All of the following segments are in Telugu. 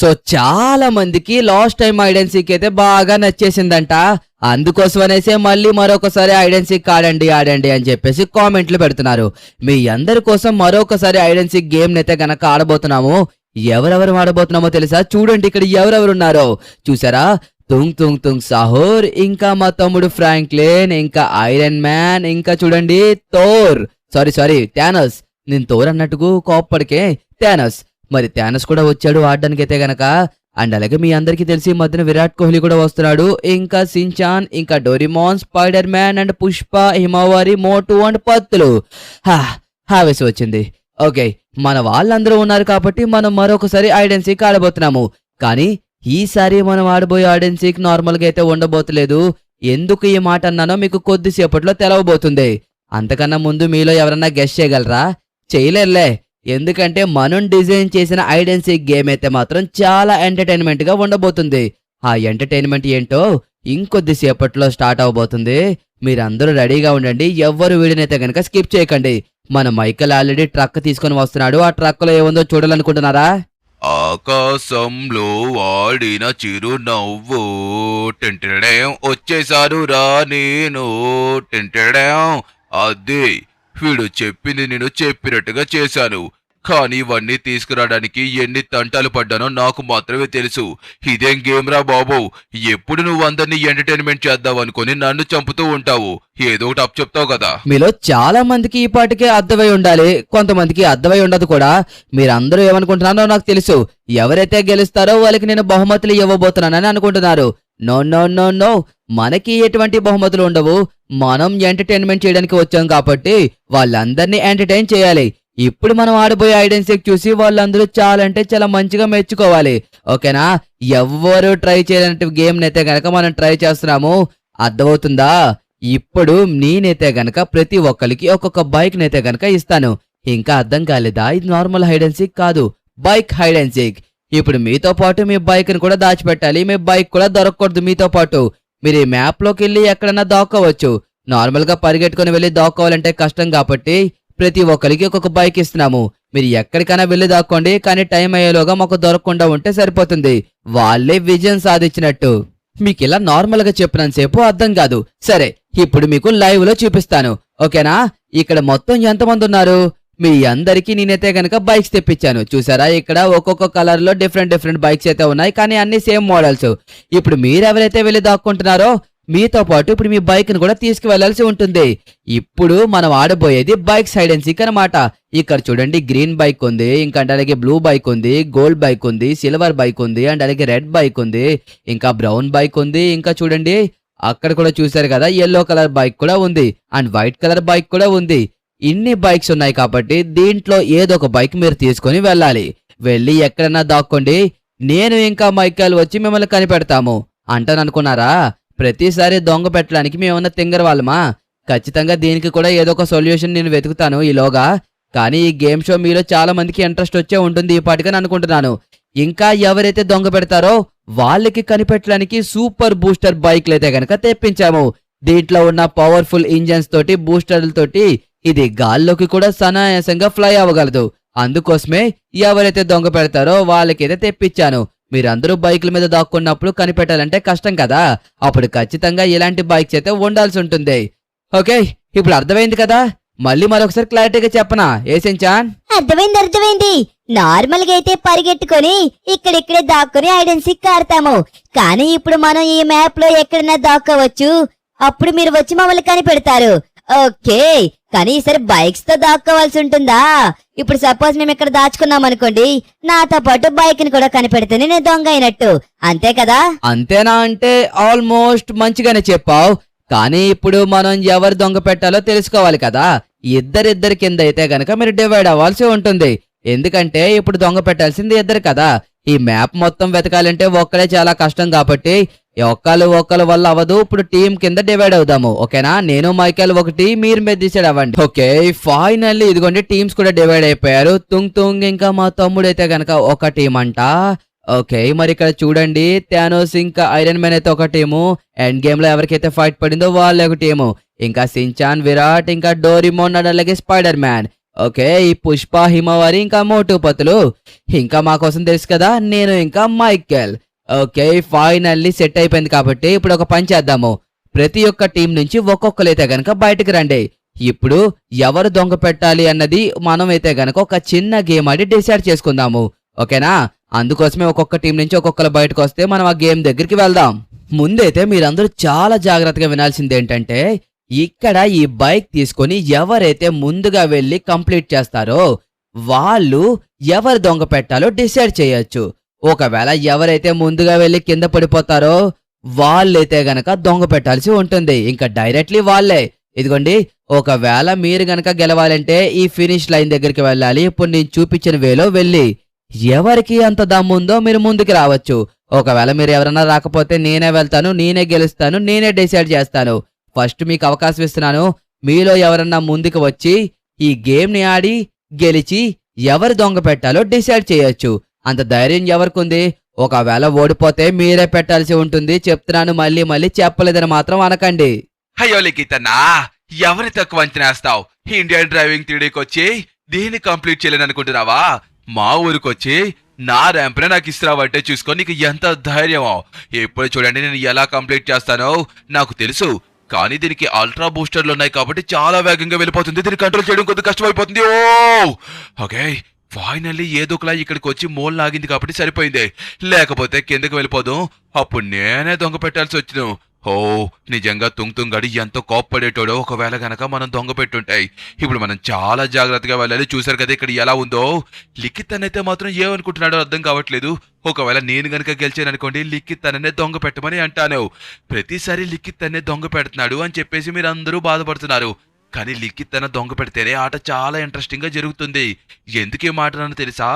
సో చాలా మందికి last time hide and seek అయితే బాగా నచ్చేసిందంట. అందుకోసం అనేసే మళ్ళీ మరొకసారి హైడ్ అండ్ సీక్ ఆడండి అని చెప్పేసి కామెంట్లు పెడుతున్నారు. మీ అందరి కోసం మరొకసారి హైడ్ అండ్ సీక్ గేమ్ అయితే గనక ఆడబోతున్నాము. ఎవరెవరు ఆడబోతున్నామో తెలుసా? చూడండి ఇక్కడ ఎవరెవరు ఉన్నారో చూసారా? తుంగ్ తుంగ్ తుంగ్ సాహోర్, ఇంకా మా తమ్ముడు ఫ్రాంక్లిన్, ఇంకా ఐరన్ మ్యాన్, ఇంకా చూడండి థోర్, సారీ థానోస్. నేను థోర్ అన్నట్టుగా కోప్పడికే థానోస్. మరి థానోస్ కూడా వచ్చాడు ఆడడానికి అయితే గనక. అండ్ అలాగే మీ అందరికీ తెలిసి ఈ మధ్యన విరాట్ కోహ్లీ కూడా వస్తున్నాడు. ఇంకా సించాన్, ఇంకా Doraemon, Spider Man and Pushpa, Himawari, Motu and Patlu. హావేసి వచ్చింది. ఓకే, మన వాళ్ళందరూ ఉన్నారు కాబట్టి మనం మరొకసారి హైడ్ అండ్ సీక్ ఆడబోతున్నాము. కానీ ఈసారి మనం ఆడబోయే హైడ్ అండ్ సీక్ నార్మల్ గా అయితే ఉండబోతులేదు. ఎందుకు ఈ మాట అన్నానో మీకు కొద్దిసేపట్లో తెలవబోతుంది. అంతకన్నా ముందు మీలో ఎవరన్నా గెస్ చేయగలరా? చేయలేరులే. ఎందుకంటే మనం డిజైన్ చేసిన హైడ్ అండ్ సీక్ గేమ్ అయితే మాత్రం చాలా ఎంటర్టైన్మెంట్ గా ఉండబోతుంది. ఆ ఎంటర్టైన్మెంట్ ఏంటో ఇంకొద్దిసేపట్లో స్టార్ట్ అవబోతుంది. మీరందరూ రెడీగా ఉండండి. ఎవ్వరు వీడినైతే కనుక స్కిప్ చేయకండి. మన మైకల్ ఆల్రెడీ ట్రక్ తీసుకొని వస్తున్నాడు. ఆ ట్రక్ లో ఏముందో చూడాలనుకుంటున్నారా? ఆకాశంలో వాడిన చిరునవ్వు టెంటెడేం వచ్చేసారు రా నేను టెంటెడేం. అదే వీడు చెప్పింది నేను చెప్పినట్టుగా చేశాను. కానీ ఇవన్నీ తీసుకురావడానికి ఎన్ని తంటాలు పడ్డానో నాకు మాత్రమే తెలుసు. ఇదేం గేమ్ రా బాబు, ఎప్పుడు నువ్వు అందరినీ ఎంటర్టైన్మెంట్ చేద్దాం అనుకుని నన్ను చంపుతూ ఉంటావు. ఏదో ఒకటి అప్ చెప్తావు కదా. మీలో చాలా మందికి ఈ పాటికే అర్థమై ఉండాలి, కొంతమందికి అర్థమై ఉండదు కూడా. మీరందరూ ఏమనుకుంటున్నారో నాకు తెలుసు. ఎవరైతే గెలుస్తారో వాళ్ళకి నేను బహుమతులు ఇవ్వబోతున్నానని అనుకుంటున్నారు. నో నో నో నో, మనకి ఎటువంటి బహుమతులు ఉండవు. మనం ఎంటర్టైన్మెంట్ చేయడానికి వచ్చాం కాబట్టి వాళ్ళందరినీ ఎంటర్టైన్ చేయాలి. ఇప్పుడు మనం ఆడబోయే హైడ్ అండ్ సీక్ చూసి వాళ్ళందరూ చాలా అంటే చాలా మంచిగా మెచ్చుకోవాలి. ఓకేనా? ఎవ్వరు ట్రై చేయలేని గేమ్ నైతే గనక మనం ట్రై చేస్తున్నాము. అర్థమవుతుందా? ఇప్పుడు నేనైతే గనక ప్రతి ఒక్కరికి ఒక్కొక్క బైక్ నైతే గనక ఇస్తాను. ఇంకా అర్థం కాలేదా? ఇది నార్మల్ హైడ్ అండ్ సీక్ కాదు, బైక్ హైడ్ అండ్ సీక్. ఇప్పుడు మీతో పాటు మీ బైక్ ని కూడా దాచిపెట్టాలి. మీ బైక్ కూడా దొరకకూడదు మీతో పాటు. మీరు ఈ మ్యాప్ లోకి వెళ్ళి ఎక్కడన్నా దాక్కోవచ్చు. నార్మల్ గా పరిగెట్టుకుని వెళ్ళి దాక్కోవాలంటే కష్టం కాబట్టి ప్రతి ఒక్కరికి ఒక్కొక్క బైక్ ఇస్తున్నాము. మీరు ఎక్కడికైనా వెళ్ళి దాక్కోండి, కానీ టైం అయ్యేలోగా మాకు దొరకకుండా ఉంటే సరిపోతుంది. వాళ్ళే విజయం సాధించినట్టు. మీకు ఇలా నార్మల్ గా చెప్పినంతసేపు అర్థం కాదు. సరే, ఇప్పుడు మీకు లైవ్ లో చూపిస్తాను. ఓకేనా? ఇక్కడ మొత్తం ఎంతమంది ఉన్నారు? మీ అందరికి నేనైతే గనక బైక్స్ తెప్పించాను. చూసారా? ఇక్కడ ఒక్కొక్క కలర్ లో డిఫరెంట్ బైక్స్ అయితే ఉన్నాయి, కానీ అన్ని సేమ్ మోడల్స్. ఇప్పుడు మీరెవరైతే వెళ్ళి దాక్కుంటున్నారో మీతో పాటు ఇప్పుడు మీ బైక్ ను కూడా తీసుకువెళ్లాల్సి ఉంటుంది. ఇప్పుడు మనం ఆడబోయేది బైక్స్ హైడ్ అండ్ సీక్ అనమాట. ఇక్కడ చూడండి, గ్రీన్ బైక్ ఉంది, ఇంకా అలాగే బ్లూ బైక్ ఉంది, గోల్డ్ బైక్ ఉంది, సిల్వర్ బైక్ ఉంది, అండ్ అలాగే రెడ్ బైక్ ఉంది, ఇంకా బ్రౌన్ బైక్ ఉంది. ఇంకా చూడండి అక్కడ కూడా చూసారు కదా, యెల్లో కలర్ బైక్ కూడా ఉంది, అండ్ వైట్ కలర్ బైక్ కూడా ఉంది. ఇన్ని బైక్స్ ఉన్నాయి కాబట్టి దీంట్లో ఏదో ఒక బైక్ మీరు తీసుకొని వెళ్ళాలి. వెళ్ళి ఎక్కడన్నా దాక్కోండి. నేను ఇంకా మైకేల్ వచ్చి మిమ్మల్ని కనిపెడతాము అంటాననుకున్నారా? ప్రతిసారి దొంగ పెట్టడానికి మేమన్నా తింగర వాళ్ళమా? ఖచ్చితంగా దీనికి కూడా ఏదో ఒక సొల్యూషన్ నేను వెతుకుతాను ఈలోగా. కానీ ఈ గేమ్ షో మీలో చాలా మందికి ఇంట్రెస్ట్ వచ్చే ఉంటుంది ఈ పాటిగా అనుకుంటున్నాను. ఇంకా ఎవరైతే దొంగ పెడతారో వాళ్ళకి కనిపెట్టడానికి సూపర్ బూస్టర్ బైక్లు అయితే గనక తెప్పించాము. దీంట్లో ఉన్న పవర్ఫుల్ ఇంజన్స్ తోటి, బూస్టర్లతోటి ఇది గాల్లోకి కూడా సనాయాసంగా ఫ్లై అవ్వగలదు. అందుకోసమే ఎవరైతే దొంగ పెడతారో వాళ్ళకైతే తెప్పించాను. మీరందరూ బైకుల మీద దాక్కున్నప్పుడు కనిపెట్టాలంటే కష్టం కదా. అప్పుడు ఖచ్చితంగా ఇలాంటి బైక్స్ అయితే ఉండాల్సి ఉంటుంది. ఓకే, ఇప్పుడు అర్థమైంది కదా? మళ్ళీ మరొకసారి క్లారిటీగా చెప్పనా? ఏసించాన్ అర్థమైంది. నార్మల్ గా అయితే పరిగెట్టుకొని ఇక్కడిక్కడే దాక్కుని హైడ్ అండ్ సీక్ ఆడతాము. కానీ ఇప్పుడు మనం ఈ మ్యాప్ లో ఎక్కడైనా దాక్కోవచ్చు. అప్పుడు మీరు వచ్చి మమ్మల్ని కనిపెడతారు. ఓకే, కానీ ఈసారి బైక్స్ తో దాక్కోవాల్సి ఉంటుందా? ఇప్పుడు సపోజ్ మేము ఇక్కడ దాచుకున్నాం అనుకోండి, నాతో పాటు బైక్ ని కూడా కనిపెడితేనే నేను దొంగ అయినట్టు, అంతే కదా? అంతేనా? అంటే ఆల్మోస్ట్ మంచిగానే చెప్పావు. కానీ ఇప్పుడు మనం ఎవరు దొంగ పెట్టాలో తెలుసుకోవాలి కదా. ఇద్దరిద్దరి కింద అయితే గనక మీరు డివైడ్ అవ్వాల్సి ఉంటుంది. ఎందుకంటే ఇప్పుడు దొంగ పెట్టాల్సింది ఇద్దరు కదా. ఈ మ్యాప్ మొత్తం వెతకాలంటే ఒక్కడే చాలా కష్టం కాబట్టి ఒక్కల వల్ల అవ్వదు. ఇప్పుడు టీం కింద డివైడ్ అవుదాము. ఓకేనా? నేను మైకేల్ ఒకటి, మీరు మీద డిసైడ్ అవ్వండి. ఓకే, ఫైనల్లీ ఇదిగోండి టీమ్స్ కూడా డివైడ్ అయిపోయారు. తుంగ్ ఇంకా మా తమ్ముడు అయితే గనక ఒక టీం అంట. ఓకే, మరి ఇక్కడ చూడండి, థానోస్ ఇంకా ఐరన్ మ్యాన్ అయితే ఒక టీము. ఎండ్ గేమ్ లో ఎవరికైతే ఫైట్ పడిందో వాళ్ళే ఒక టీము. ఇంకా సించాన్, విరాట్, ఇంకా డోరిమోన్ అండ్ అలాగే స్పైడర్ మ్యాన్. ఓకే, ఈ పుష్ప, హిమవారి ఇంకా మోటుపతులు ఇంకా మా కోసం తెలుసు కదా, నేను ఇంకా మైకేల్. ఓకే, ఫైనల్లీ సెట్ అయిపోయింది కాబట్టి ఇప్పుడు ఒక పని చేద్దాము. ప్రతి ఒక్క టీం నుంచి ఒక్కొక్కరైతే గనక బయటకు రండి. ఇప్పుడు ఎవరు దొంగ పెట్టాలి అన్నది మనం అయితే గనక ఒక చిన్న గేమ్ ఆడి డిసైడ్ చేసుకుందాము. ఓకేనా? అందుకోసమే ఒక్కొక్క టీం నుంచి ఒక్కొక్కరు బయటకు వస్తే మనం ఆ గేమ్ దగ్గరికి వెళ్దాం. ముందైతే మీరందరూ చాలా జాగ్రత్తగా వినాల్సింది ఏంటంటే, ఇక్కడ ఈ బైక్ తీసుకొని ఎవరైతే ముందుగా వెళ్ళి కంప్లీట్ చేస్తారో వాళ్ళు ఎవరు దొంగ పెట్టాలో డిసైడ్ చేయొచ్చు. ఒకవేళ ఎవరైతే ముందుగా వెళ్ళి కింద పడిపోతారో వాళ్ళైతే గనక దొంగ పెట్టాల్సి ఉంటుంది. ఇంకా డైరెక్ట్లీ వాళ్ళే. ఇదిగోండి, ఒకవేళ మీరు గనక గెలవాలంటే ఈ ఫినిష్ లైన్ దగ్గరికి వెళ్ళాలి. ఇప్పుడు నేను చూపించిన వేలో వెళ్ళి ఎవరికి అంత దమ్ముందో మీరు ముందుకు రావచ్చు. ఒకవేళ మీరు ఎవరన్నా రాకపోతే నేనే వెళ్తాను, నేనే గెలుస్తాను, నేనే డిసైడ్ చేస్తాను. ఫస్ట్ మీకు అవకాశం ఇస్తున్నాను. మీలో ఎవరన్నా ముందుకు వచ్చి ఈ గేమ్ ని ఆడి గెలిచి ఎవరు దొంగ పెట్టాలో డిసైడ్ చేయొచ్చు. అంత ధైర్యం ఎవరికుంది? ఒకవేళ ఓడిపోతే మీరే పెట్టాల్సి ఉంటుంది. చెప్తున్నాను, మళ్ళీ మళ్ళీ చెప్పలేదని మాత్రం అనకండి. అయ్యో లిఖితన్నా, ఎవరి తక్కువ అంచనేస్తావు? ఇండియన్ డ్రైవింగ్ 3Dకి వచ్చి దీన్ని కంప్లీట్ చేయలేని అనుకుంటున్నావా? మా ఊరికొచ్చి నా ర్యాంప్నే నాకు ఇస్తున్నావంటే చూసుకో, నీకు ఎంత ధైర్యమో. ఇప్పుడు చూడండి నేను ఎలా కంప్లీట్ చేస్తానో నాకు తెలుసు. కానీ దీనికి అల్ట్రా బూస్టర్లు ఉన్నాయి కాబట్టి చాలా వేగంగా వెళ్ళిపోతుంది. దీన్ని కంట్రోల్ చేయడం కొద్దిగా కష్టమైపోతుంది. ఓకే, ఫైనల్లీ ఏదో ఒకలా ఇక్కడికి వచ్చి మోల్ లాగింది కాబట్టి సరిపోయింది. లేకపోతే కిందకి వెళ్ళిపోదు, అప్పుడు నేనే దొంగ పెట్టాల్సి వచ్చిన. నిజంగా తుంగడి ఎంతో కోప్పడేటోడో. ఒకవేళ గనక మనం దొంగ పెట్టుంటాయి. ఇప్పుడు మనం చాలా జాగ్రత్తగా వెళ్ళాలి. చూసారు కదా ఇక్కడ ఎలా ఉందో. లిఖిత్ అయితే మాత్రం ఏమనుకుంటున్నాడో అర్థం కావట్లేదు. ఒకవేళ నేను గనక గెలిచాననుకోండి, లిఖిత్ అనే దొంగ పెట్టమని అంటాను. ప్రతిసారి లిఖిత్ అనే దొంగ పెడుతున్నాడు అని చెప్పేసి మీరు అందరూ బాధపడుతున్నారు. కానీ లిఖిత్ అన్న దొంగ పెడితేనే ఆట చాలా ఇంట్రెస్టింగ్ గా జరుగుతుంది. ఎందుకే మాటనో తెలుసా?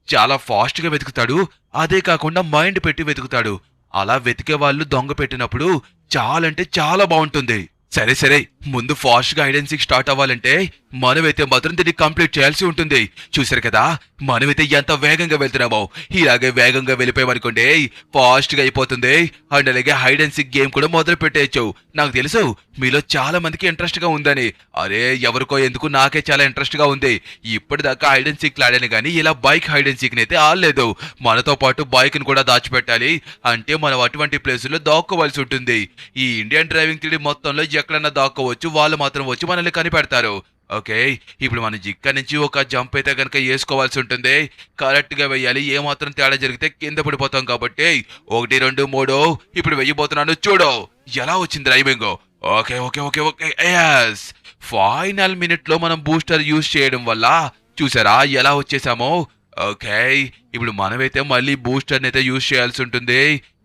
చాలా ఫాస్ట్ గా వెతుకుతాడు. అదే కాకుండా మైండ్ పెట్టి వెతుకుతాడు. అలా వెతికే వాళ్ళు దొంగ పెట్టినప్పుడు చాలా బాగుంటుంది. సరే సరే, ముందు ఫాస్ట్ గా హైడ్ అండ్ సీక్ స్టార్ట్ అవ్వాలంటే మనమైతే మాత్రం దీన్ని కంప్లీట్ చేయాల్సి ఉంటుంది. చూసారు కదా మనమైతే ఎంత వేగంగా వెళ్తున్నామో. ఇలాగే వేగంగా వెళ్ళిపోయామనుకోండి ఫాస్ట్ గా అయిపోతుంది. అండ్ అలాగే హైడ్ అండ్ సీక్ గేమ్ కూడా మొదలు పెట్టేయచ్చు. నాకు తెలుసు మీలో చాలా మందికి ఇంట్రెస్ట్ గా ఉందని. అరే ఎవరికో ఎందుకు, నాకే చాలా ఇంట్రెస్ట్ గా ఉంది. ఇప్పటిదాకా హైడ్ అండ్ సీక్ ఆడాను కానీ ఇలా బైక్ హైడ్ అండ్ సీక్ అయితే ఆడలేదు. మనతో పాటు బైక్ ని కూడా దాచిపెట్టాలి. అంటే మనం అటువంటి ప్లేసుల్లో దాక్కోవాల్సి ఉంటుంది. ఈ ఇండియన్ డ్రైవింగ్ 3D మొత్తంలో ఎక్కడన్నా దాక్కోవచ్చు, వాళ్ళు మాత్రం వచ్చి మనల్ని కనిపెడతారు. ఓకే, ఇప్పుడు మనం ఇక్కడ నుంచి ఒక జంప్ అయితే కనుక వేసుకోవాల్సి ఉంటుంది. కరెక్ట్ గా వెయ్యాలి. ఏమాత్రం తేడా జరిగితే కింద పడిపోతాం కాబట్టి 1 2 3 ఇప్పుడు వెయ్యబోతున్నాను. చూడు ఎలా వచ్చింది driving. Okay okay okay okay yes, final minute లో మనం బూస్టర్ యూజ్ చేయడం వల్ల చూసారా ఎలా వచ్చేసామో. ఓకే, ఇప్పుడు మనమైతే మళ్ళీ బూస్టర్ అయితే యూజ్ చేయాల్సి ఉంటుంది.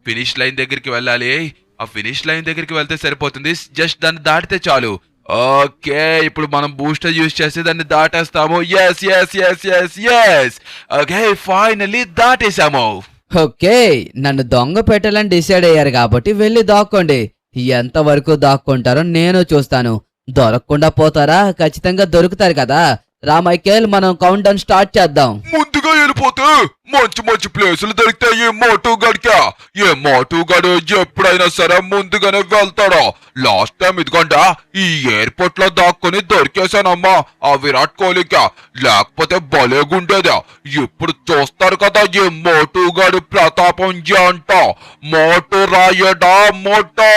ఫినిష్ లైన్ దగ్గరికి వెళ్ళాలి. ఆ ఫినిష్ లైన్ దగ్గరికి వెళ్తే సరిపోతుంది. జస్ట్ దాన్ని దాటితే చాలు. ఓకే, ఇప్పుడు మనం బూస్టర్ యూజ్ చేస్తే దాన్ని దాటేస్తాము. Yes yes yes yes yes okay, finally దాటేసాము. ఓకే, నన్ను దొంగ పెట్టాలని డిసైడ్ అయ్యారు కాబట్టి వెళ్ళి దాక్కోండి. ఎంతవరకు దాక్కుంటారో నేను చూస్తాను. దొరకకుండా పోతారా? ఖచ్చితంగా దొరుకుతారు కదా. రా మైకేల్, మనం కౌంట్ డౌన్ స్టార్ట్ చేద్దాం. ముందుగా వెళ్ళిపోతే మంచి మంచి ప్లేసులు దొరుకుతాయి. ఏ మోటు గడు ఎప్పుడైనా సరే ముందుగానే వెళ్తాడా? లాస్ట్ టైం ఇదిగోండా ఈ ఎయిర్పోర్ట్ లో దాక్కుని దొరికేశానమ్మా ఆ విరాట్ కోహ్లీకి. లేకపోతే భలేగుండేదా. ఇప్పుడు చూస్తారు కదా ఈ మోటు గడు ప్రతాపం అంట. మోటు రాయడా మోటో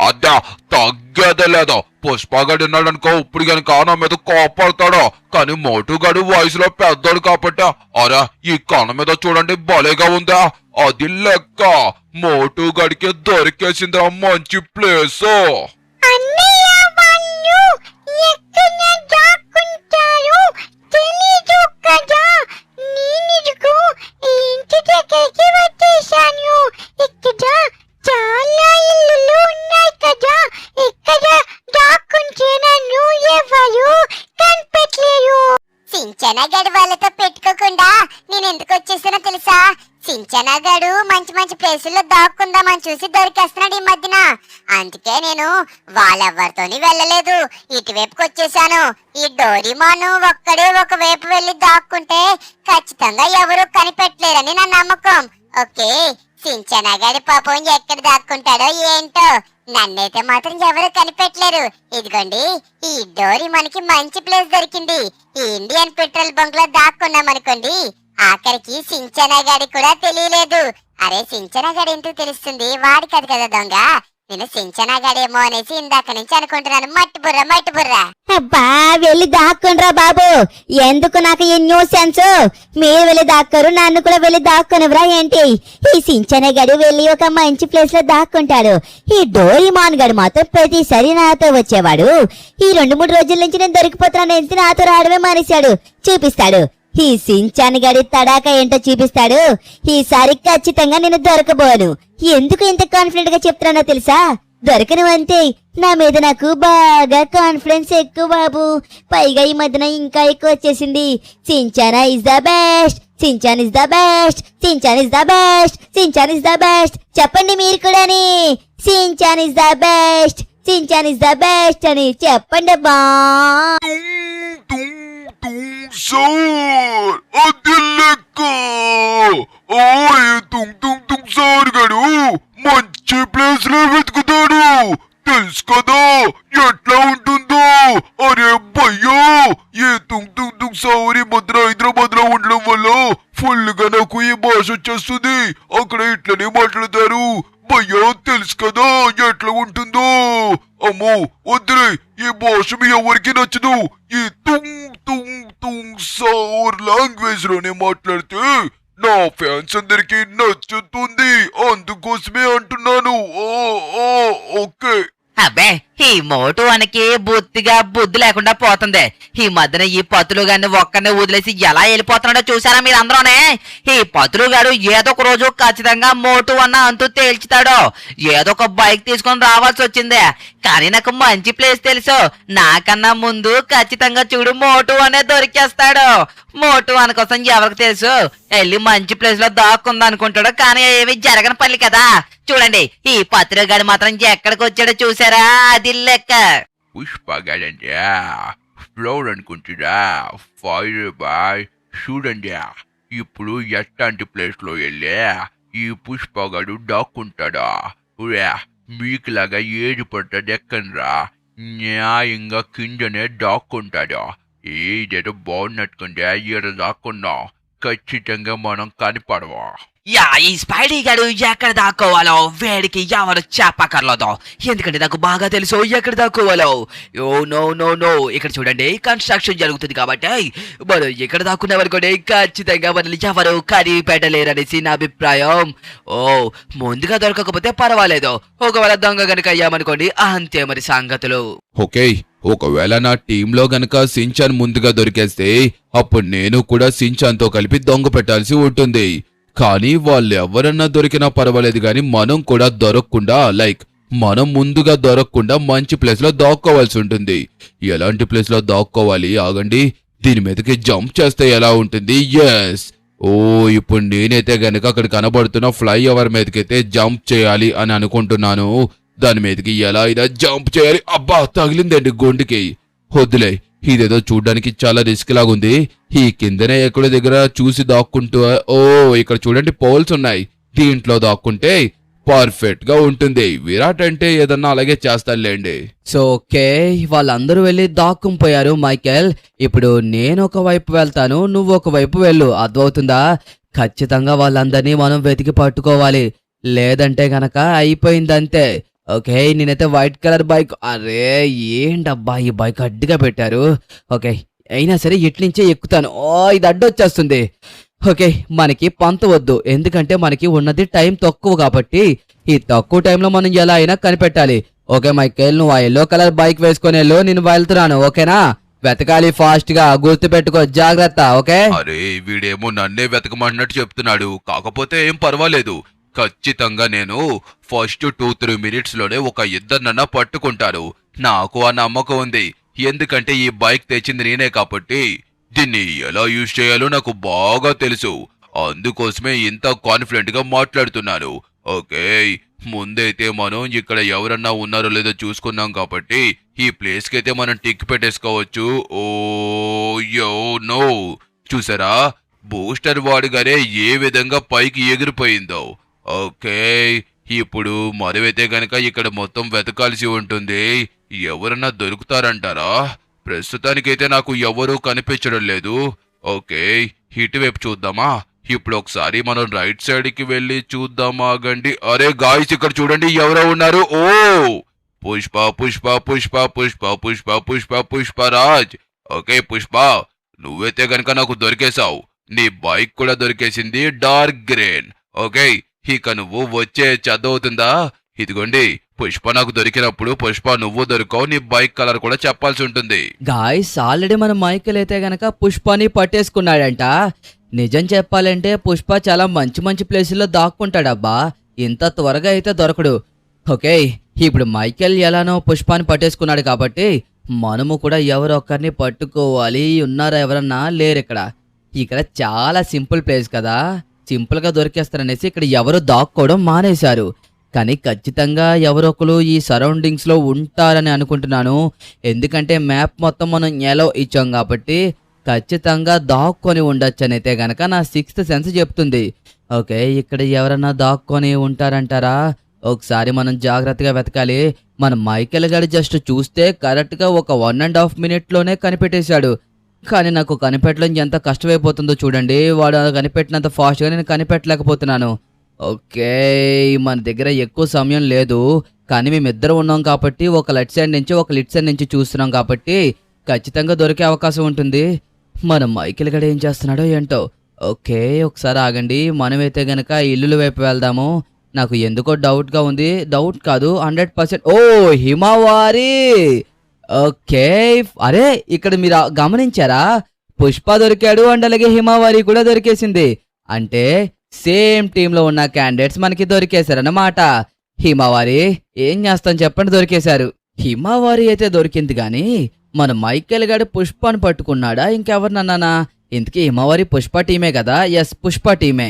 అదా తగ్గేదే లేదా. పుష్పగడు ఉన్నాడనుకో, ఇప్పుడు కనుక నా మీద కోపడతాడు. కానీ మోటుగాడు వయసులో పెద్దోడు కాబట్టి అరే ఈ కణ మీద చూడండి భలేగా ఉందా. అది లెక్క. మోటుగాడికి దొరికేసిందిరా మంచి ప్లేస్. సించనగాడు వాళ్ళతో పెట్టుకోకుండా నేను ఎందుకు వచ్చేసానో తెలుసా? సించనగాడు మంచి మంచి ప్లేసుల్లో దాక్కుందామని చూసి దొరికేస్తున్నాడు ఈ మధ్యన. అందుకే నేను వాళ్ళెవ్వరితోని వెళ్ళలేదు, ఇటువైపుకి వచ్చేసాను. ఈ డోరీమాను ఒక్కడే ఒకవైపు వెళ్ళి దాక్కుంటే ఖచ్చితంగా ఎవరు కనిపెట్టలేరని నా నమ్మకం. ఓకే, సించనగాడి పాపం ఎక్కడ దాక్కుంటాడో ఏంటో. నన్నైతే మాత్రం ఎవరు కనిపెట్టలేరు. ఇదిగోండి, ఈ డోరీ మనకి మంచి ప్లేస్ దొరికింది. ఈ ఇండియన్ పెట్రోల్ బంక్ లో దాక్కున్నామనుకోండి, ఆఖరికి సించనగాడి కూడా తెలియలేదు. అరే సించనగాడి ఎందుకు తెలుస్తుంది? వాడి కాదు కదా దొంగ. నేను సించనగాడేమో అనేసి ఇందాక నుంచి అనుకుంటున్నాను. మట్టి బుర్ర. అబ్బా వెళ్ళి దాక్కుండ్రా బాబు. ఎందుకు నాకు ఈ న్యూ సెన్స్? మీరు వెళ్ళి దాక్కోరు, నన్ను కూడా వెళ్ళి దాక్కునివ్వరా ఏంటి? ఈ సించన గడు వెళ్ళి ఒక మంచి ప్లేస్ లో దాక్కుంటాడు. ఈ డోరీమాన్ గడు మాత్రం ప్రతిసారి నాతో వచ్చేవాడు. ఈ 2-3 రోజుల నుంచి నేను దొరికిపోతున్నాను, నాతో రావడమే మానేశాడు. చూపిస్తాడు ఈ సించాన్ గడి తడాక ఏంటో చూపిస్తాడు. ఈసారి ఖచ్చితంగా నేను దొరకబోను. ఎందుకు ఇంత కాన్ఫిడెంట్ గా చెప్తున్నానో తెలుసా? దొరకనివంతే. నా మీద నాకు బాగా కాన్ఫిడెన్స్ ఎక్కువ బాబు. పైగా ఈ మధ్యన ఇంకా ఎక్కువ వచ్చేసింది. సించానా is the best, Shinchan is the best, Shinchan is the best, Shinchan is the best. చెప్పండి మీరు కూడాని, Shinchan is the best, Shinchan is the best అని చెప్పండి బా. సార్ అది లెక్క. సార్ గడు మంచి ప్లేస్ లో వెతుకుతాడు, తెలుసు కదా ఎట్లా ఉంటుందో. అరే భయ్యో, ఏ సారీ భద్ర హైదరాబాద్ లో ఉండడం వల్ల ఫుల్ గా నాకు ఈ భాష వచ్చేస్తుంది. అక్కడ ఇట్లనే మాట్లాడతారు. భయ్యా తెలుసు కదా ఎట్లా ఉంటుందో. అమ్మో వద్దులే, ఈ భాష మీ ఎవరికి నచ్చదు. ఈ సౌర్ లాంగ్వేజ్ లోనే మాట్లాడితే నా ఫ్యాన్స్ అందరికి నచ్చుతుంది. అందుకోసమే అంటున్నాను. ఓకే. అబ్బే ఈ మోటు అనకి బుద్ధిగా బుద్ధి లేకుండా పోతుంది. ఈ మధ్యన ఈ పతులు గారిని ఒక్కరిని వదిలేసి ఎలా వెళ్ళిపోతున్నాడో చూసారా మీరందరూనే? ఈ పతులు గారు ఏదో ఒక రోజు ఖచ్చితంగా మోటు అన్న అంతు తేల్చుతాడు. ఏదో ఒక బైక్ తీసుకొని రావాల్సి వచ్చింది. కానీ నాకు మంచి ప్లేస్ తెలుసు. నాకన్నా ముందు ఖచ్చితంగా చూడు మోటు అనే దొరికేస్తాడు. మోటు అన్న కోసం ఎవరికి తెలుసు? వెళ్ళి మంచి ప్లేస్ లో దాక్కుందా అనుకుంటాడు. కానీ ఏమి జరగని పల్లి కదా. చూడండి ఈ పత్రిక గారు మాత్రం ఎక్కడికి వచ్చాడో చూసారా? అది లెక్క. పుష్పగాడండి ఫ్లోర్ అనుకుంటురా. ఫైర్ బాయ్ చూడండి, ఇప్పుడు ఎట్లాంటి ప్లేస్ లో వెళ్ళి ఈ పుష్పగాడు దాక్కుంటాడా? మీకులాగా ఏడు పడుతుంది ఎక్కనరా, న్యాయంగా కిందనే దాక్కుంటాడా? ఏదేదో బాగున్నట్టుకుంటే ఈడ దాక్కున్నా ఖచ్చితంగా మనం కనిపడవా? యా ఈ స్పైడీ గాడు ఎక్కడ దాక్కోవాలో వేడికి ఎవరు చెప్పకర్లేదు. ఎందుకంటే నాకు బాగా తెలుసు ఎక్కడ దాక్కోవాలో. నో ఇక్కడ చూడండి కన్స్ట్రక్షన్ జరుగుతుంది కాబట్టి మనం ఇక్కడ దాక్కునేవారు కూడా ఖచ్చితంగా మనల్ని ఎవరు కనిపెట్టలేరనేసి నా అభిప్రాయం. ముందుగా దొరకకపోతే పర్వాలేదు, ఒకవేళ దొంగ గనుక అయ్యామనుకోండి అంతే మరి సంగతులు. ఓకే, ఒకవేళ నా టీంలో గనక సించాన్ ముందుగా దొరికేస్తే అప్పుడు నేను కూడా సించాన్తో కలిపి దొంగ పెట్టాల్సి ఉంటుంది. కానీ వాళ్ళు ఎవరన్నా దొరికినా పర్వాలేదు, కానీ మనం కూడా దొరకకుండా మనం ముందుగా దొరకకుండా మంచి ప్లేస్ లో దాక్కోవాల్సి ఉంటుంది. ఎలాంటి ప్లేస్ లో దాక్కోవాలి? ఆగండి, దీని మీదకి జంప్ చేస్తే ఎలా ఉంటుంది? ఎస్, ఇప్పుడు నేనైతే గనక అక్కడ కనబడుతున్న ఫ్లైఓవర్ మీదకైతే జంప్ చేయాలి అని అనుకుంటున్నాను. దాని మీదకి ఎలా అయినా జంప్ చేయాలి. అబ్బా తగిలిందండి గుండెకి. వద్దులే, ఇదేదో చూడ్డానికి చాలా రిస్క్ లాగుంది. ఈ కిందనే ఎక్కడో దగ్గర చూసి దాక్కుంటూ ఇక్కడ చూడండి పోల్స్ ఉన్నాయి. దీంట్లో దాక్కుంటే పర్ఫెక్ట్ గా ఉంటుంది. విరాట్ అంటే ఏదన్నా అలాగే చేస్తానులేండి. సో ఓకే, వాళ్ళందరూ వెళ్ళి దాక్కుపోయారు మైకేల్. ఇప్పుడు నేను ఒకవైపు వెళ్తాను, నువ్వు ఒకవైపు వెళ్ళు. అర్థమవుతుందా? ఖచ్చితంగా వాళ్ళందరినీ మనం వెతికి పట్టుకోవాలి, లేదంటే గనక అయిపోయిందంతే. ఓకే, నేనైతే వైట్ కలర్ బైక్. అరే ఏంటబ్బా ఈ బైక్ అడ్డుగా పెట్టారు. ఓకే, అయినా సరే ఇట్నుంచే ఎక్కుతాను. ఇది అడ్డొచ్చేస్తుంది. ఓకే, మనకి పంత వద్దు, ఎందుకంటే మనకి ఉన్నది టైం తక్కువ కాబట్టి ఈ తక్కువ టైంలో మనం ఎలా అయినా కనిపెట్టాలి. ఓకే మైకేల్, నువ్వు ఆ ఎల్లో కలర్ బైక్ వేసుకొని వెళ్ళు, నేను వెళ్తున్నాను. ఓకేనా? వెతకాలి ఫాస్ట్ గా, గుర్తు పెట్టుకో, జాగ్రత్త. ఓకే. అరే వీడేమో నన్నే వెతకమంటున్నట్టు చెప్తున్నాడు. కాకపోతే ఏం పర్వాలేదు, ఖచ్చితంగా నేను ఫస్ట్ 2-3 మినిట్స్ లోనే ఒక ఇద్దరినన్నా పట్టుకుంటాను. నాకు ఆ నమ్మకం ఉంది, ఎందుకంటే ఈ బైక్ తెచ్చింది నేనే కాబట్టి దీన్ని ఎలా యూజ్ చేయాలో నాకు బాగా తెలుసు. అందుకోసమే ఇంత కాన్ఫిడెంట్ గా మాట్లాడుతున్నాను. ఓకే, ముందైతే మనం ఇక్కడ ఎవరన్నా ఉన్నారో లేదో చూసుకున్నాం కాబట్టి ఈ ప్లేస్ కి అయితే మనం టిక్ పెట్టేసుకోవచ్చు. నో, చూసారా బూస్టర్ వాడుగానే ఏ విధంగా పైకి ఎగిరిపోయిందో? ఓకే, ఇప్పుడు మనమైతే గనక ఇక్కడ మొత్తం వెతకాల్సి ఉంటుంది. ఎవరన్నా దొరుకుతారంటారా? ప్రస్తుతానికైతే నాకు ఎవరూ కనిపించడం లేదు. ఓకే, ఇటువైపు చూద్దామా? ఇప్పుడు ఒకసారి మనం రైట్ సైడ్ కి వెళ్ళి చూద్దామా? ఆగండి. అరే గాయ్స్, ఇక్కడ చూడండి ఎవరో ఉన్నారు. ఓ పుష్ప పుష్ప పుష్ప పుష్ప పుష్ప పుష్ప పుష్పరాజ్. ఓకే పుష్ప, నువ్వైతే గనక నాకు దొరికేశావు. నీ బైక్ కూడా దొరికేసింది, డార్క్ గ్రీన్. ఓకే, ఇక నువ్వు వచ్చే చదువుతుందా? ఇదిగోండి, పుష్ప నాకు దొరికినప్పుడు పుష్ప నువ్వు దొరికావు, నీ బైక్ కలర్ కూడా చెప్పాల్సి ఉంటుంది. గాయస్, ఆల్రెడీ మన మైకేల్ అయితే గనక పుష్పని పట్టేసుకున్నాడంట. నిజం చెప్పాలంటే పుష్ప చాలా మంచి మంచి ప్లేసుల్లో దాక్కుంటాడబ్బా. ఇంత త్వరగా అయితే దొరకడు. ఓకే, ఇప్పుడు మైకేల్ ఎలానో పుష్పాన్ని పట్టేసుకున్నాడు కాబట్టి మనము కూడా ఎవరో ఒకరిని పట్టుకోవాలి. ఉన్నారా ఎవరన్నా? లేరు ఇక్కడ. ఇక్కడ చాలా సింపుల్ ప్లేస్ కదా, సింపుల్ గా దొరికేస్తారనేసి ఇక్కడ ఎవరు దాక్కోవడం మానేశారు. కానీ ఖచ్చితంగా ఎవరో ఒకరు ఈ సరౌండింగ్స్ లో ఉంటారని అనుకుంటున్నాను. ఎందుకంటే మ్యాప్ మొత్తం మనం ఎలా ఇచ్చాం కాబట్టి ఖచ్చితంగా దాక్కొని ఉండొచ్చనైతే గనక నా సిక్స్త్ సెన్స్ చెప్తుంది. ఓకే, ఇక్కడ ఎవరన్నా దాక్కొని ఉంటారంటారా? ఒకసారి మనం జాగ్రత్తగా వెతకాలి. మన మైకేల్ గారు జస్ట్ చూస్తే కరెక్ట్గా ఒక 1.5 minute కనిపెట్టేశాడు. కానీ నాకు కనిపెట్టడం ఎంత కష్టమైపోతుందో చూడండి. వాడు కనిపెట్టినంత ఫాస్ట్గా నేను కనిపెట్టలేకపోతున్నాను. ఓకే, మన దగ్గర ఎక్కువ సమయం లేదు. కానీ మేమిద్దరం ఉన్నాం కాబట్టి ఒక లెఫ్ట్ సైడ్ నుంచి ఒక లిట్ సైడ్ నుంచి చూస్తున్నాం కాబట్టి ఖచ్చితంగా దొరికే అవకాశం ఉంటుంది. మన మైకేల్ గడ ఏం చేస్తున్నాడో ఏంటో. ఓకే, ఒకసారి ఆగండి. మనమైతే గనక ఇల్లుల వైపు వెళ్దాము. నాకు ఎందుకో డౌట్గా ఉంది. డౌట్ కాదు, 100%. ఓ హిమవారి. ఓకే, అరే ఇక్కడ మీరు గమనించారా? పుష్ప దొరికాడు అండ్ అలాగే హిమవారి కూడా దొరికేసింది. అంటే సేమ్ టీంలో ఉన్న క్యాండిడేట్స్ మనకి దొరికేశారన్నమాట. హిమవారి ఏం చేస్తాం చెప్పండి, దొరికేశారు. హిమవారి అయితే దొరికింది కానీ మన మైకేల్ గారు పుష్పని పట్టుకున్నాడా ఇంకెవరినన్నానా? ఇంతకీ హిమవారి పుష్ప టీమే కదా? ఎస్, పుష్ప టీమే.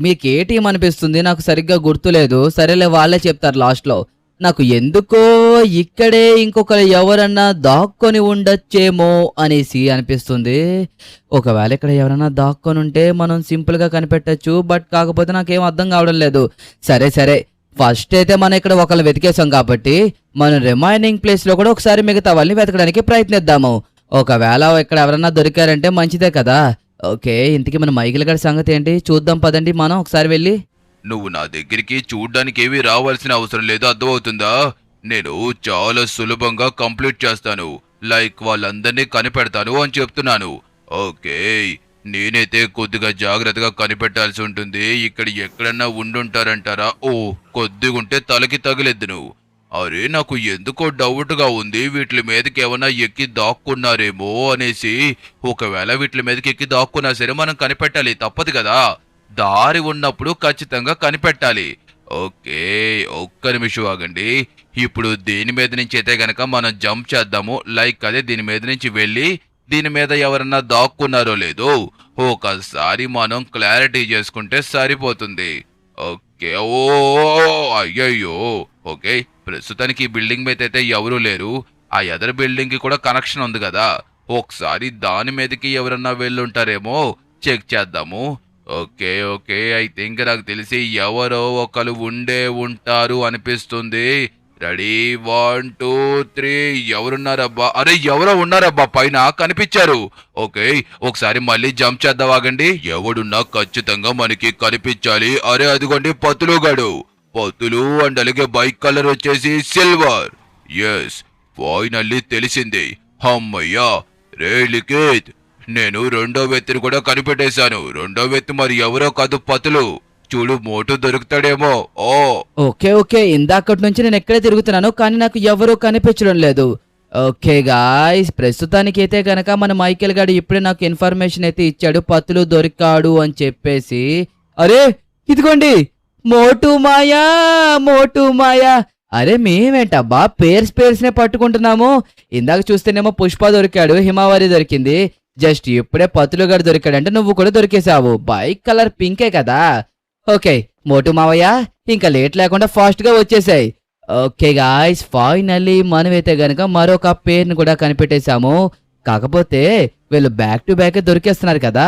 మీకు ఏ టీం అనిపిస్తుంది? నాకు సరిగ్గా గుర్తులేదు. సరేలే, వాళ్ళే చెప్తారు లాస్ట్లో. నాకు ఎందుకో ఇక్కడే ఇంకొకరు ఎవరన్నా దాక్కొని ఉండొచ్చేమో అనేసి అనిపిస్తుంది. ఒకవేళ ఇక్కడ ఎవరన్నా దాక్కొని ఉంటే మనం సింపుల్గా కనిపెట్టచ్చు. బట్ కాకపోతే నాకేం అర్థం కావడం లేదు. సరే సరే, ఫస్ట్ అయితే మనం ఇక్కడ ఒకళ్ళు వెతికేసాం కాబట్టి మనం రిమైనింగ్ ప్లేస్లో కూడా ఒకసారి మిగతా వాళ్ళని వెతకడానికి ప్రయత్నిద్దాము. ఒకవేళ ఇక్కడ ఎవరన్నా దొరికారంటే మంచిదే కదా. ఓకే, ఇంతకీ మన మైకేల్ గారి సంగతి ఏంటి చూద్దాం పదండి మనం ఒకసారి వెళ్ళి. నువ్వు నా దగ్గరికి చూడ్డానికి ఏమీ రావాల్సిన అవసరం లేదు, అర్థమవుతుందా? నేను చాలా సులభంగా కంప్లీట్ చేస్తాను. లైక్ వాళ్ళందరినీ కనిపెడతాను అని చెప్తున్నాను. ఓకే, నేనైతే కొద్దిగా జాగ్రత్తగా కనిపెట్టాల్సి ఉంటుంది. ఇక్కడ ఎక్కడన్నా ఉండుంటారంటారా? ఓ, కొద్దిగా ఉంటే తలకి తగిలేద్దును. అరే, నాకు ఎందుకో డౌట్గా ఉంది. వీటి మీదకి ఏమన్నా ఎక్కి దాక్కున్నారేమో అనేసి. ఒకవేళ వీటి మీదకి ఎక్కి దాక్కున్నా సరే మనం కనిపెట్టాలి, తప్పదు కదా. దారి ఉన్నప్పుడు ఖచ్చితంగా కనిపెట్టాలి. ఓకే, ఒక్క నిమిషం ఆగండి. ఇప్పుడు దీని మీద నుంచి అయితే గనక మనం జంప్ చేద్దాము. లైక్ అదే దీని మీద నుంచి వెళ్ళి దీని మీద ఎవరన్నా దాక్కున్నారో లేదో ఒకసారి మనం క్లారిటీ చేసుకుంటే సరిపోతుంది. ఓకే, ఓ అయ్యయ్యో. ఓకే, ప్రస్తుతానికి ఈ బిల్డింగ్ మీద అయితే ఎవరూ లేరు. ఆ ఎదర్ బిల్డింగ్ కి కూడా కనెక్షన్ ఉంది కదా. ఒకసారి దాని మీదకి ఎవరన్నా వెళ్ళుంటారేమో చెక్ చేద్దాము. ఓకే ఓకే, అయితే ఇంకా నాకు తెలిసి ఎవరో ఒకరు ఉండే ఉంటారు అనిపిస్తుంది. రెడీ, 1 2 3. ఎవరున్నారబ్బా? అరే, ఎవరో ఉన్నారబ్బా, పైన కనిపించారు. ఓకే, ఒకసారి మళ్ళీ జంప్ చేద్దాం, ఆగండి. ఎవడున్నా ఖచ్చితంగా మనకి కనిపించాలి. అరే అదిగోండి పతులుగాడు. పతులు అండ్ అలాగే బైక్ కలర్ వచ్చేసి సిల్వర్. ఎస్, ఫైనల్లీ తెలిసింది. అమ్మయ్యా. రే లిఖిత్, నేను రెండో వ్యక్తిని కూడా కనిపెట్టేశాను. రెండో వ్యక్తి మరి ఎవరో కాదు, పతులు. చూడు, మోటు దొరుకుతాడేమో. ఓ ఓకే ఓకే, ఇందాకటి నుంచి నేను ఎక్కడే తిరుగుతున్నాను కానీ నాకు ఎవరూ కనిపించడం లేదు. ఓకే గాయ్స్, ప్రస్తుతానికి అయితే గనక మన మైకేల్ గారు ఇప్పుడే నాకు ఇన్ఫర్మేషన్ అయితే ఇచ్చాడు, పతులు దొరికాడు అని చెప్పేసి. అరే ఇదిగోండి, మోటు మాయా, మోటు మాయా. అరే మేమేంటబ్బా పేర్స్నే పట్టుకుంటున్నాము. ఇందాక చూస్తేనేమో పుష్ప దొరికాడు, హిమవారి దొరికింది. జస్ట్ ఇప్పుడే పతులు గారు దొరికాడంటే నువ్వు కూడా దొరికేసావు. బైక్ కలర్ పింకే కదా. ఓకే మోటు మావయ్య, ఇంకా లేట్ లేకుండా ఫాస్ట్ గా వచ్చేసాయి. ఓకే గాయ్స్, ఫైనల్లీ మనమైతే గనక మరొక పేరుని కూడా కనిపెట్టేశాము. కాకపోతే వీళ్ళు బ్యాక్ టు బ్యాక్ దొరికేస్తున్నారు కదా.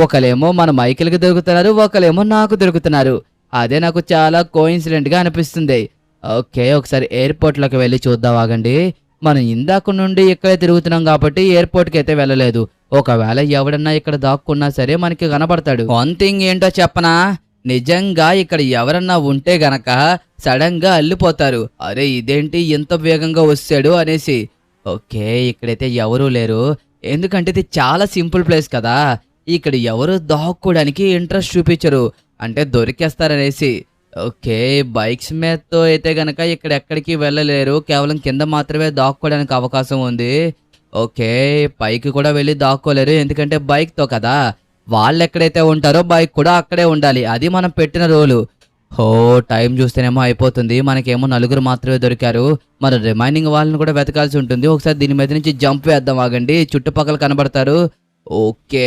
ఒకలేమో మన మైకేల్ కి దొరుకుతున్నారు, ఒకలేమో నాకు దొరుకుతున్నారు. అదే నాకు చాలా కోఇన్సిడెంట్ గా అనిపిస్తుంది. ఓకే, ఒకసారి ఎయిర్పోర్ట్ లోకి వెళ్ళి చూద్దాం, ఆగండి. మనం ఇందాక నుండి ఇక్కడే తిరుగుతున్నాం కాబట్టి ఎయిర్పోర్ట్ కి అయితే వెళ్ళలేదు. ఒకవేళ ఎవడన్నా ఇక్కడ దాక్కున్నా సరే మనకి కనబడతాడు. వన్ థింగ్ ఏంటో చెప్పనా, నిజంగా ఇక్కడ ఎవరన్నా ఉంటే గనక సడన్ గా అల్లిపోతారు. అరే ఇదేంటి ఇంత వేగంగా వస్తాడు అనేసి. ఓకే, ఇక్కడైతే ఎవరూ లేరు, ఎందుకంటే ఇది చాలా సింపుల్ ప్లేస్ కదా. ఇక్కడ ఎవరు దాక్కోడానికి ఇంట్రెస్ట్ చూపించరు, అంటే దొరికేస్తారనేసి. ఓకే, బైక్స్ మీదతో అయితే గనక ఇక్కడ ఎక్కడికి వెళ్ళలేరు, కేవలం కింద మాత్రమే దాక్కోవడానికి అవకాశం ఉంది. ఓకే, పైకి కూడా వెళ్ళి దాక్కోలేరు, ఎందుకంటే బైక్తో కదా. వాళ్ళు ఎక్కడైతే ఉంటారో బైక్ కూడా అక్కడే ఉండాలి, అది మనం పెట్టిన రూలు. హో, టైం చూస్తేనేమో అయిపోతుంది, మనకేమో 4 మాత్రమే దొరికారు. మన రిమైనింగ్ వాళ్ళని కూడా వెతకాల్సి ఉంటుంది. ఒకసారి దీని మీద నుంచి జంప్ వేద్దాం, ఆగండి, చుట్టుపక్కల కనబడతారు. ఓకే,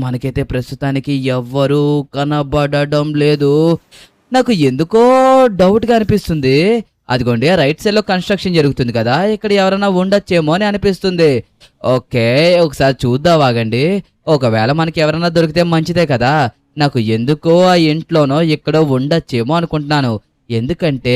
మనకైతే ప్రస్తుతానికి ఎవ్వరూ కనబడడం లేదు. నాకు ఎందుకో డౌట్గా అనిపిస్తుంది. అదిగోండి, రైట్ సైడ్ లో కన్స్ట్రక్షన్ జరుగుతుంది కదా, ఇక్కడ ఎవరైనా ఉండొచ్చేమో అని అనిపిస్తుంది. ఓకే, ఒకసారి చూద్దాం, ఆగండి. ఒకవేళ మనకి ఎవరైనా దొరికితే మంచిదే కదా. నాకు ఎందుకో ఆ ఇంట్లోనో ఎక్కడో ఉండొచ్చేమో అనుకుంటున్నాను, ఎందుకంటే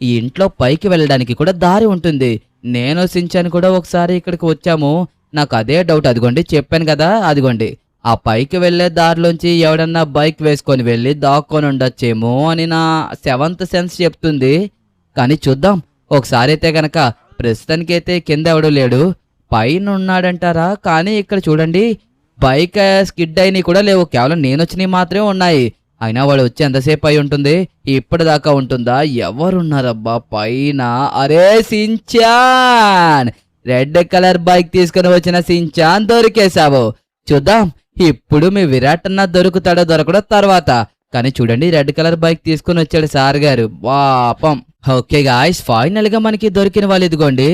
ఈ ఇంట్లో పైకి వెళ్ళడానికి కూడా దారి ఉంటుంది. నేను సించాను కూడా ఒకసారి ఇక్కడికి వచ్చాము, నాకు అదే డౌట్. అదిగోండి, చెప్పాను కదా, అదిగోండి ఆ పైకి వెళ్లే దారిలోంచి ఎవడన్నా బైక్ వేసుకొని వెళ్ళి దాక్కొని ఉండొచ్చేమో అని నా 7th సెన్స్ చెప్తుంది. కానీ చూద్దాం ఒకసారి. అయితే గనక ప్రస్తుతానికైతే కింద ఎవడూ లేడు, పైన ఉన్నాడంటారా. కానీ ఇక్కడ చూడండి, బైక్ స్కిడ్ అయినవి కూడా లేవు, కేవలం నేను వచ్చినవి మాత్రమే ఉన్నాయి. అయినా వాడు వచ్చి ఎంతసేపు అయి ఉంటుంది, ఇప్పటిదాకా ఉంటుందా? ఎవరున్నారబ్బా పైన? అరే సించాన్, రెడ్ కలర్ బైక్ తీసుకుని వచ్చిన సించాన్, దొరికేశావు. చూద్దాం ఇప్పుడు మీ విరాట్ అన్న దొరుకుతాడో దొరకడో తర్వాత. కానీ చూడండి, రెడ్ కలర్ బైక్ తీసుకుని వచ్చాడు సార్ గారు, పాపం. ఓకే గాయ్స్, ఫైనల్ గా మనకి దొరికిన వాళ్ళు ఇదిగోండి,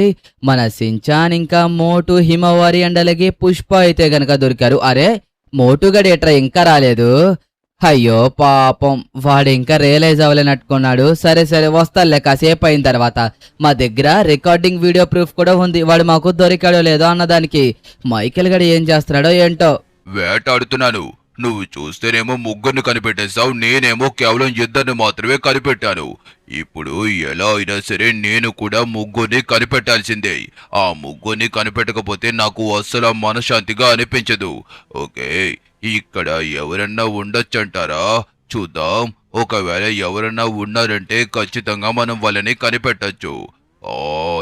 మన సించాన్, ఇంకా మోటు, హిమవారి అండ్ అలాగే పుష్ప అయితే గనక దొరికారు. అరే మోటుగడు ఎట్రా ఇంకా రాలేదు? అయ్యో పాపం, వాడు ఇంకా రియలైజ్ అవ్వలేనట్టుకున్నాడు. సరే సరే వస్తాలే కాసేపు అయిన తర్వాత. మా దగ్గర రికార్డింగ్ వీడియో ప్రూఫ్ కూడా ఉంది, వాడు మాకు దొరికాడో లేదో అన్నదానికి. మైకేల్ గడు ఏం చేస్తున్నాడో ఏంటో. వేటాడుతున్నాను. నువ్వు చూస్తేనేమో 3 కనిపెట్టేశావు, నేనేమో కేవలం 2 మాత్రమే కనిపెట్టాను. ఇప్పుడు ఎలా అయినా సరే నేను కూడా 3 కనిపెట్టాల్సిందే. ఆ 3 కనిపెట్టకపోతే నాకు అస్సలు మనశ్శాంతిగా అనిపించదు. ఓకే, ఇక్కడ ఎవరన్నా ఉండొచ్చంటారా? చూద్దాం. ఒకవేళ ఎవరన్నా ఉన్నారంటే ఖచ్చితంగా మనం వాళ్ళని కనిపెట్టచ్చు.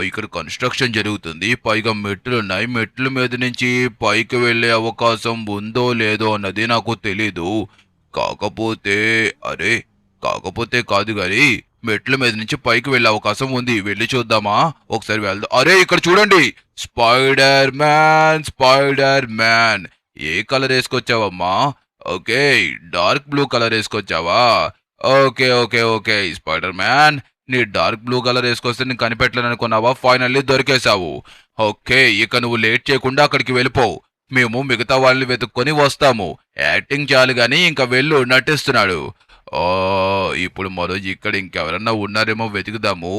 ఇక్కడ కన్స్ట్రక్షన్ జరుగుతుంది, పైగా మెట్లున్నాయి. మెట్ల మీద నుంచి పైకి వెళ్ళే అవకాశం ఉందో లేదో అన్నది నాకు తెలీదు. కాకపోతే కాదు గాని మెట్ల మీద నుంచి పైకి వెళ్ళే అవకాశం ఉంది. వెళ్ళి చూద్దామా? ఒకసారి వెళ్దాం. అరే ఇక్కడ చూడండి, స్పైడర్ మ్యాన్. ఏ కలర్ వేసుకొచ్చావమ్మా? ఓకే, డార్క్ బ్లూ కలర్ వేసుకొచ్చావా? ఓకే స్పైడర్ మ్యాన్, నీ డార్క్ బ్లూ కలర్ వేసుకొస్తే నేను కనిపెట్టలేను అనుకున్నావా? ఫైనల్లీ దొరికేశావు. ఓకే, ఇక నువ్వు లేట్ చేయకుండా అక్కడికి వెళ్ళిపో, మేము మిగతా వాళ్ళని వెతుక్కొని వస్తాము. యాక్టింగ్ చాలు గాని ఇంకా వెళ్ళు, నటిస్తున్నాడు. ఇప్పుడు మరో ఇక్కడ ఇంకెవరన్నా ఉన్నారేమో వెతుకుదాము.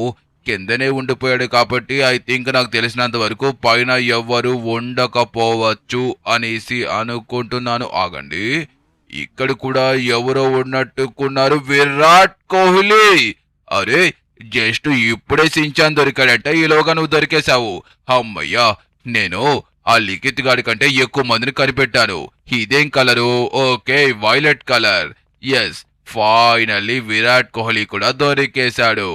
కిందనే ఉండిపోయాడు కాబట్టి ఐ థింక్ నాకు తెలిసినంత వరకు పైన ఎవ్వరు ఉండకపోవచ్చు అనేసి అనుకుంటున్నాను. ఆగండి, ఇక్కడ కూడా ఎవరో ఉన్నట్టుకున్నారు, విరాట్ కోహ్లీ. అరే జస్ట్ ఇప్పుడే సించాన్ దొరికాడట, ఈలోగా నువ్వు దొరికేశావు. అమ్మయ్యా, నేను ఆ లిఖిత్ గాడి కంటే ఎక్కువ మందిని కనిపెట్టాను. ఇదేం colour? Okay, violet colour. Yes, finally Virat Kohli కూడా దొరికేశాడు.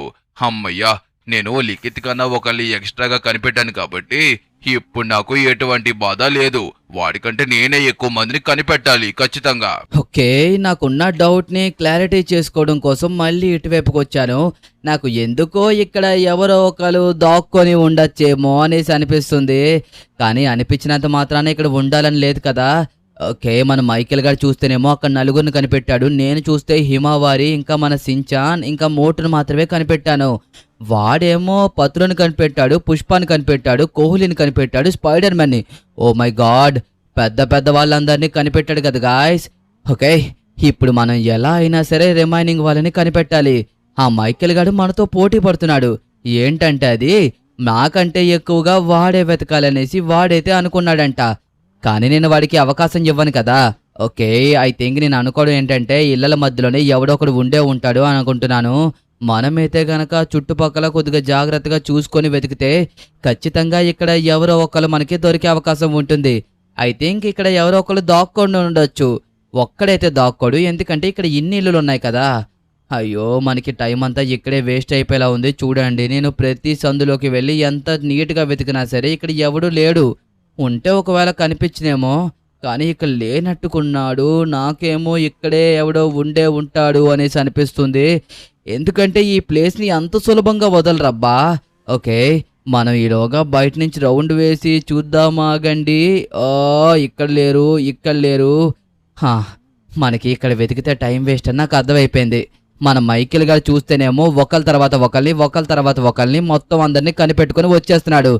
అమ్మయ్యా, నేను లిఖిత్ కన్నా ఒకరిని ఎక్స్ట్రాగా కనిపెట్టాను కాబట్టి ఇప్పుడు నాకు ఎటువంటి బాధ లేదు. వాడికంటే నేనే ఎక్కువ మందిని కనిపెట్టాలి ఖచ్చితంగా. ఓకే, నాకున్న డౌట్ ని క్లారిటీ చేసుకోవడం కోసం మళ్ళీ ఇటువైపుకి వచ్చాను. నాకు ఎందుకో ఇక్కడ ఎవరో ఒకరు దాక్కొని ఉండొచ్చేమో అనేసి అనిపిస్తుంది. కానీ అనిపించినంత మాత్రాన ఇక్కడ ఉండాలని లేదు కదా. ఓకే, మన మైకేల్ గారు చూస్తేనేమో అక్కడ 4 కనిపెట్టాడు, నేను చూస్తే హిమవారి, ఇంకా మన సించాన్, ఇంకా మోటును మాత్రమే కనిపెట్టాను. వాడేమో పత్రుని కనిపెట్టాడు, పుష్పాన్ని కనిపెట్టాడు, కోహ్లీని కనిపెట్టాడు, స్పైడర్ మ్యాన్ని. ఓ మై గాడ్, పెద్ద వాళ్ళందరినీ కనిపెట్టాడు కదా గాయస్. ఓకే, ఇప్పుడు మనం ఎలా అయినా సరే రిమైనింగ్ వాళ్ళని కనిపెట్టాలి. ఆ మైకేల్ గారు మనతో పోటీ పడుతున్నాడు. ఏంటంటే అది నాకంటే ఎక్కువగా వాడే వెతకాలనేసి వాడైతే అనుకున్నాడంట. కానీ నేను వాడికి అవకాశం ఇవ్వను కదా. ఓకే. ఐ థింక్ నేను అనుకోవడం ఏంటంటే ఇళ్ళల మధ్యలోనే ఎవడో ఒకడు ఉండే ఉంటాడు అని అనుకుంటున్నాను. మనమైతే గనక చుట్టుపక్కల కొద్దిగా జాగ్రత్తగా చూసుకొని వెతికితే ఖచ్చితంగా ఇక్కడ ఎవరో ఒకళ్ళు మనకి దొరికే అవకాశం ఉంటుంది. ఐ థింక్ ఇక్కడ ఎవరో ఒకళ్ళు దాక్కొని ఉండొచ్చు. ఒక్కడైతే దాక్కోడు, ఎందుకంటే ఇక్కడ ఇన్ని ఇల్లులు ఉన్నాయి కదా. అయ్యో! మనకి టైం అంతా ఇక్కడే వేస్ట్ అయిపోయేలా ఉంది. చూడండి, నేను ప్రతి సందులోకి వెళ్ళి ఎంత నీట్‌గా వెతికినా సరే ఇక్కడ ఎవడూ లేడు. ఉంటే ఒకవేళ కనిపించినేమో, కానీ ఇక్కడ లేనట్టుకున్నాడు. నాకేమో ఇక్కడే ఎవడో ఉండే ఉంటాడు అనేసి అనిపిస్తుంది. ఎందుకంటే ఈ ప్లేస్‌ని అంత సులభంగా వదలరబ్బా. ఓకే. మనం ఈలోగా బయట నుంచి రౌండ్ వేసి చూద్దాం ఆగండి. ఇక్కడ లేరు, ఇక్కడ లేరు. హా! మనకి ఇక్కడ వెతికితే టైం వేస్ట్ అని నాకు అర్థమైపోయింది. మన మైకేల్ గారు చూస్తేనేమో ఒకళ్ళ తర్వాత ఒకళ్ళని మొత్తం అందరినీ కనిపెట్టుకొని వచ్చేస్తున్నాడు.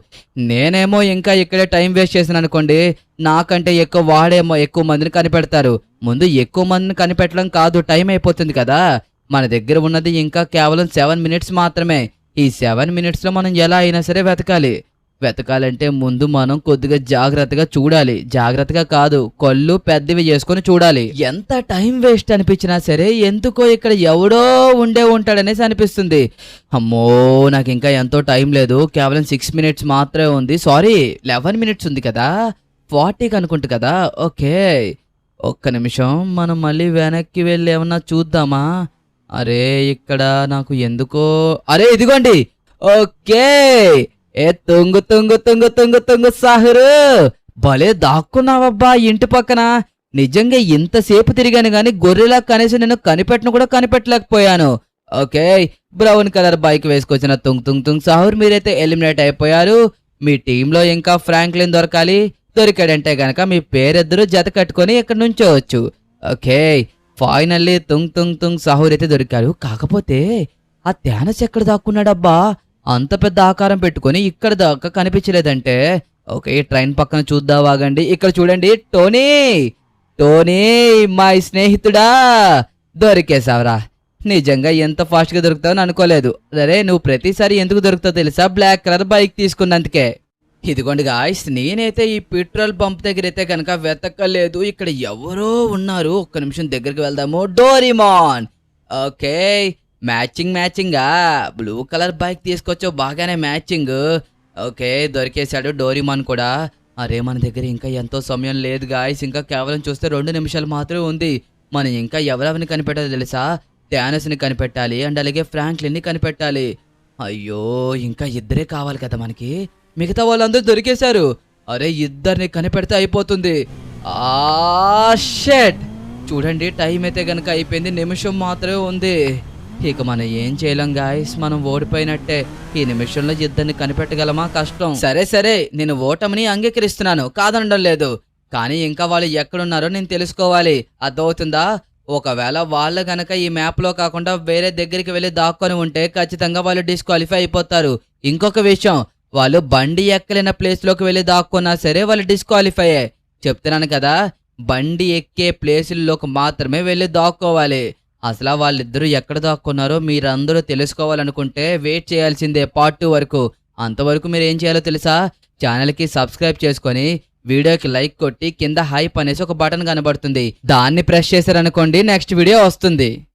నేనేమో ఇంకా ఇక్కడే టైం వేస్ట్ చేశాను అనుకోండి, నాకంటే ఎక్కువ వాడేమో ఎక్కువ మందిని కనిపెడతారు. ముందు ఎక్కువ మందిని కనిపెట్టడం కాదు, టైం అయిపోతుంది కదా. మన దగ్గర ఉన్నది ఇంకా కేవలం 7 మినిట్స్ మాత్రమే. ఈ 7 మినిట్స్లో మనం ఎలా అయినా సరే వెతకాలంటే ముందు మనం కొద్దిగా జాగ్రత్తగా చూడాలి. జాగ్రత్తగా కాదు, కళ్ళు పెద్దవి చేసుకొని చూడాలి. ఎంత టైం వేస్ట్ అనిపించినా సరే ఎందుకో ఇక్కడ ఎవడో ఉండే ఉంటాడనేసి అనిపిస్తుంది. అమ్మో, నాకు ఇంకా ఎంతో టైం లేదు. కేవలం 6 మినిట్స్ మాత్రమే ఉంది. సారీ, 11 మినిట్స్ ఉంది కదా. 40 అనుకుంటు కదా. ఓకే, ఒక్క నిమిషం. మనం మళ్ళీ వెనక్కి వెళ్ళి ఏమన్నా చూద్దామా? అరే, ఇక్కడ నాకు ఎందుకో అరే ఇదిగోండి. ఓకే, ఏ తుంగు సాహురు, భలే దాక్కున్నావబ్బా ఇంటి పక్కన. నిజంగా ఇంతసేపు తిరిగాను గాని గొర్రెలా కనీసం నేను కనిపెట్టలేకపోయాను. ఓకే, బ్రౌన్ కలర్ బైక్ వేసుకొచ్చిన తుంగ్ సాహుర్, మీరైతే ఎలిమినేట్ అయిపోయారు. మీ టీంలో ఇంకా ఫ్రాంక్లిన్ దొరికాడంటే గనక మీ పేరెద్దరు జత కట్టుకొని ఇక్కడ నుంచోవచ్చు. ఓకే, ఫైనల్లీ తుంగ్ సాహుర్ అయితే దొరికారు. కాకపోతే ఆ థానస్ ఎక్కడ దాక్కున్నాడబ్బా? అంత పెద్ద ఆకారం పెట్టుకొని ఇక్కడ దాకా కనిపించలేదంటే. ఓకే, ట్రైన్ పక్కన చూద్దాం ఆగండి. ఇక్కడ చూడండి, టోనీ మా స్నేహితుడా, దొరికేసావరా. నిజంగా ఎంత ఫాస్ట్ గా దొరుకుతావని అనుకోలేదు. సరే, నువ్వు ప్రతిసారి ఎందుకు దొరుకుతావు తెలుసా? బ్లాక్ కలర్ బైక్ తీసుకున్నందుకే. ఇదిగోండి గాయ్స్, నేనైతే ఈ పెట్రోల్ పంప్ దగ్గర అయితే కనుక వెతకలేదు. ఇక్కడ ఎవరో ఉన్నారు. ఒక్క నిమిషం దగ్గరికి వెళ్దాము. డోరీమాన్. ఓకే, మ్యాచింగా బ్లూ కలర్ బైక్ తీసుకొచ్చావు, బాగానే మ్యాచింగ్. ఓకే, దొరికేశాడు డోరీమాన్ కూడా. అరే, మన దగ్గర ఇంకా ఎంతో సమయం లేదు గాయ్స్. ఇంకా కేవలం చూస్తే 2 నిమిషాలు మాత్రమే ఉంది. మనం ఇంకా ఎవరెవరిని కనిపెట్టాలో తెలుసా? థానస్ని కనిపెట్టాలి అండ్ అలాగే ఫ్రాంక్లిన్ని కనిపెట్టాలి. అయ్యో, ఇంకా ఇద్దరే కావాలి కదా మనకి. మిగతా వాళ్ళందరూ దొరికేశారు. అరే, ఇద్దరిని కనిపెడితే అయిపోతుంది. షట్, చూడండి, టైం అయితే గనక అయిపోయింది. నిమిషం మాత్రమే ఉంది. ఇక మనం ఏం చేయలేం గాయస్, మనం ఓడిపోయినట్టే. ఈ నిమిషంలో ఇద్దరిని కనిపెట్టగలమా? కష్టం. సరే, నేను ఓటమిని అంగీకరిస్తున్నాను, కాదనడం లేదు. కానీ ఇంకా వాళ్ళు ఎక్కడున్నారో నేను తెలుసుకోవాలి. అర్థమవుతుందా? ఒకవేళ వాళ్ళు గనక ఈ మ్యాప్ లో కాకుండా వేరే దగ్గరికి వెళ్ళి దాక్కొని ఉంటే ఖచ్చితంగా వాళ్ళు డిస్క్వాలిఫై అయిపోతారు. ఇంకొక విషయం, వాళ్ళు బండి ఎక్కలేని ప్లేస్ లోకి వెళ్ళి దాక్కున్నా సరే వాళ్ళు డిస్క్వాలిఫై. చెప్తున్నాను కదా, బండి ఎక్కే ప్లేసుల్లోకి మాత్రమే వెళ్ళి దాక్కోవాలి. అసలు వాళ్ళిద్దరూ ఎక్కడ దాక్కున్నారో మీరందరూ తెలుసుకోవాలనుకుంటే వెయిట్ చేయాల్సిందే పార్ట్ 2 వరకు. అంతవరకు మీరు ఏం చేయాలో తెలుసా? ఛానల్కి సబ్స్క్రైబ్ చేసుకొని వీడియోకి లైక్ కొట్టి కింద హైప్ అనేసి ఒక బటన్ కనబడుతుంది, దాన్ని ప్రెస్ చేశారనుకోండి నెక్స్ట్ వీడియో వస్తుంది.